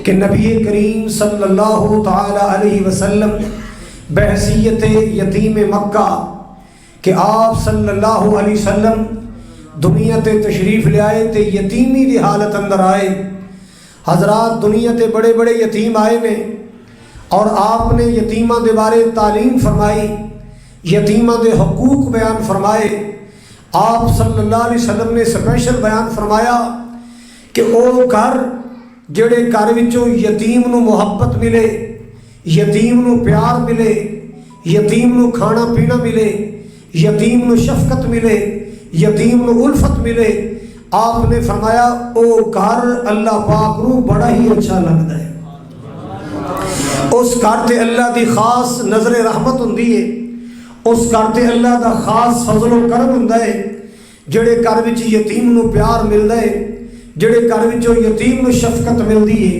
कि नबी करीम सल्लल्लाहु ताला अलैहि वसल्लम बहसीयत यतीम मक्का कि आप सल्लल्लाहु अलैहि वसल्लम दुनिया ते तशरीफ ले आए तो यतीमी की हालत अंदर आए। हजरात दुनिया ते बड़े बड़े यतीम आए ने और आपने यतीमा के बारे तालीम फरमाई, यतीमा के हकूक बयान फरमाए। आप सल्लल्लाहु अलैहि वसल्लम ने स्पेशल बयान फरमाया कि वो घर जेड़े घर विचों यतीम नूं मुहब्बत मिले, यतीम नूं प्यार मिले, यतीम नूं खाना पीना मिले, यतीम नूं शफकत मिले, यतीम नूं उल्फत मिले। आपने फरमाया वो घर अल्लाह पाक नूं बड़ा ही अच्छा लगता है। उस घर ते अल्लाह की खास नजर रहमत हुंदी है, उस घर ते अल्लाह का खास फजलो करम हुंदा है। जेड़े घर विच यतीम नूं प्यार मिलदा है, जेड़े घर विचों यतीम नूं शफकत मिलदी है,